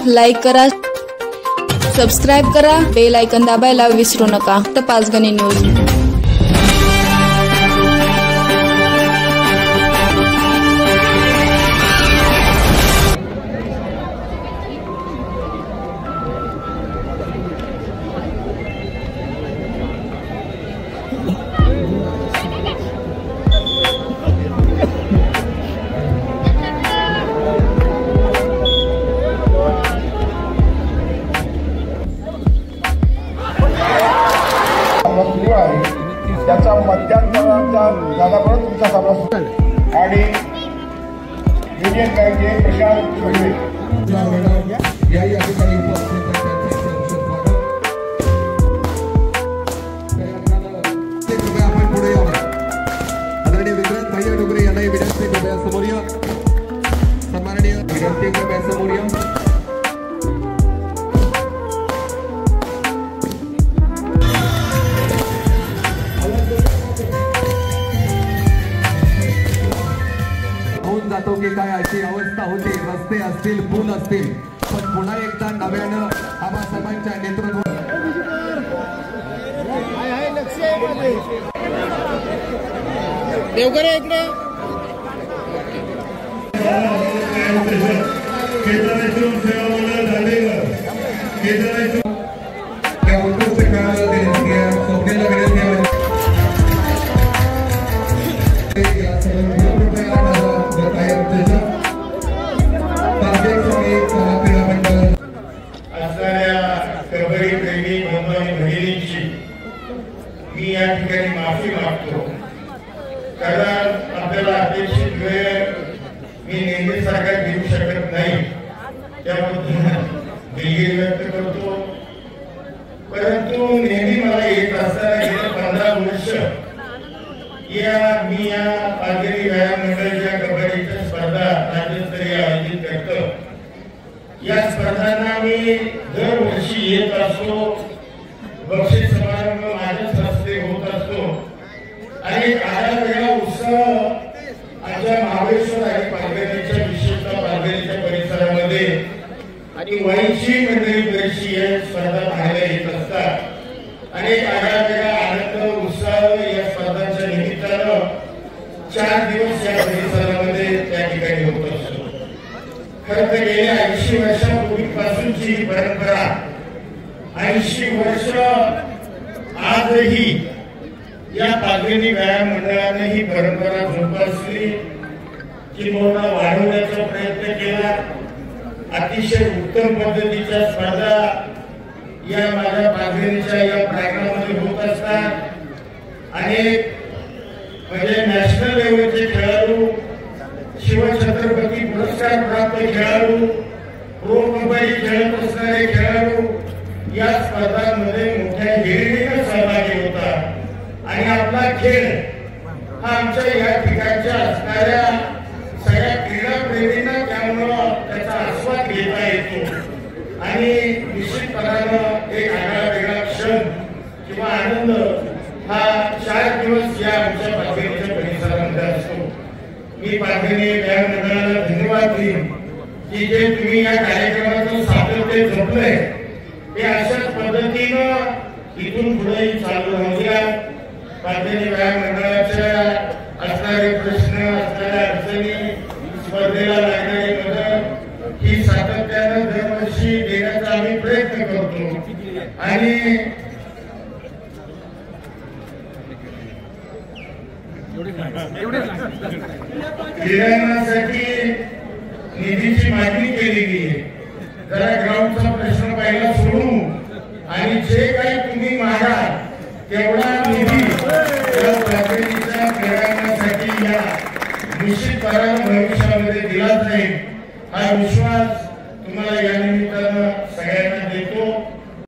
Like करा, subscribe करा, bell icon दाबायला विसरू नका. तर पाचगणी न्यूज. त्याचा मध्यांतराचा झाल्यामुळे तुमचा सभा आणि युनियन बँकेचे प्रशांत छोटे याही अधिकारी आपण पुढे यावं. आदरणीय विक्रांत भैया डोगरे यांनाही विनंती कृपया समोर या. सन्माननीय विनंती कृपया समोर या. जातो की काय अशी अवस्था होती. रस्ते असतील, पूल असतील, पण पुन्हा एकदा नव्यानं आबासाहेबांच्या नेतृत्वात देवघर इकडे मी या ठिकाणी माफी मागतो. कारण आपल्याला अपेक्षित वेळ मी नेहमीसारखा देऊ शकत नाही, त्याबद्दल दिलगिरी व्यक्त करतो. परंतु नेहमी मला येत असताना गेल्या 15 वर्ष मी या पालघरी व्यायाम मंडळाच्या कबड्डीच्या स्पर्धा राज्यस्तरीय आयोजित करतो. या स्पर्धांना मी दरवर्षी येत असतो. बक्षीस समारंभ माझ्याच हस्ते होत असतो आणि वेगळा उत्साह आमच्या महाबळेश्वर आणि पालघरच्या विशेषतः पालघरच्या परिसरामध्ये आणि वैयक्तिक मंडळी बरीचशी या स्पर्धा पाहायला येत असतात. आणि वेगळा आनंद उत्साह या स्पर्धांच्या निमित्तानं 4 दिवस या परिसरामध्ये त्या ठिकाणी होत असतो. खरं तर गेल्या 80 वर्षापूर्वीपासूनची ही परंपरा 80 वर्ष आजही या पालघरी व्यायाम मंडळाने ही परंपरा जोपासली, किंवा वाढवण्याचा प्रयत्न केला. अतिशय उत्तम पद्धतीच्या स्पर्धा या माझ्या पालघरीच्या या प्रांगणामध्ये होत असतात. अनेक म्हणजे नॅशनल लेवलचे खेळाडू, शिवछत्रपती पुरस्कार प्राप्त खेळाडू, प्रो कबड्डी खेळत असणारे खेळाडू या स्पर्धांमध्ये मोठ्या हिरिरीने सहभागी होतात. आणि आपला खेळ हा आमच्या या ठिकाणच्या असणाऱ्या सगळ्या क्रीडाप्रेमींना त्यामुळं त्याचा आस्वाद घेता येतो. आणि निश्चितपणानं एक वेगळा क्षण किंवा आनंद हा 4 दिवस या आमच्या पालघरीच्या परिसरामध्ये असतो. मी पालघरी व्यायाम मंडळाला धन्यवाद देईन की जे तुम्ही या कार्यक्रमाचं सातत्य जपलंय ते अशाच पद्धतीनं इथून पुढेही चालू राहू द्या. पालघरी व्यायाम मंडळाच्या असणारे प्रश्न, असणाऱ्या अडचणी, स्पर्धेला लागणारी मदत ही सातत्यानं दरवर्षी देण्याचा आम्ही प्रयत्न करतो. आणि क्रीडांसाठी निधीची मागणी केलेली आहे. जरा ग्राउंडचा प्रश्न पहिला सोडू आणि जे काही तुम्ही मागाल तेवढा निधी या पालघरीच्या क्रीडांसाठी या निश्चितपणानं भविष्यामध्ये दिला जाईल हा विश्वास तुम्हाला या निमित्तानं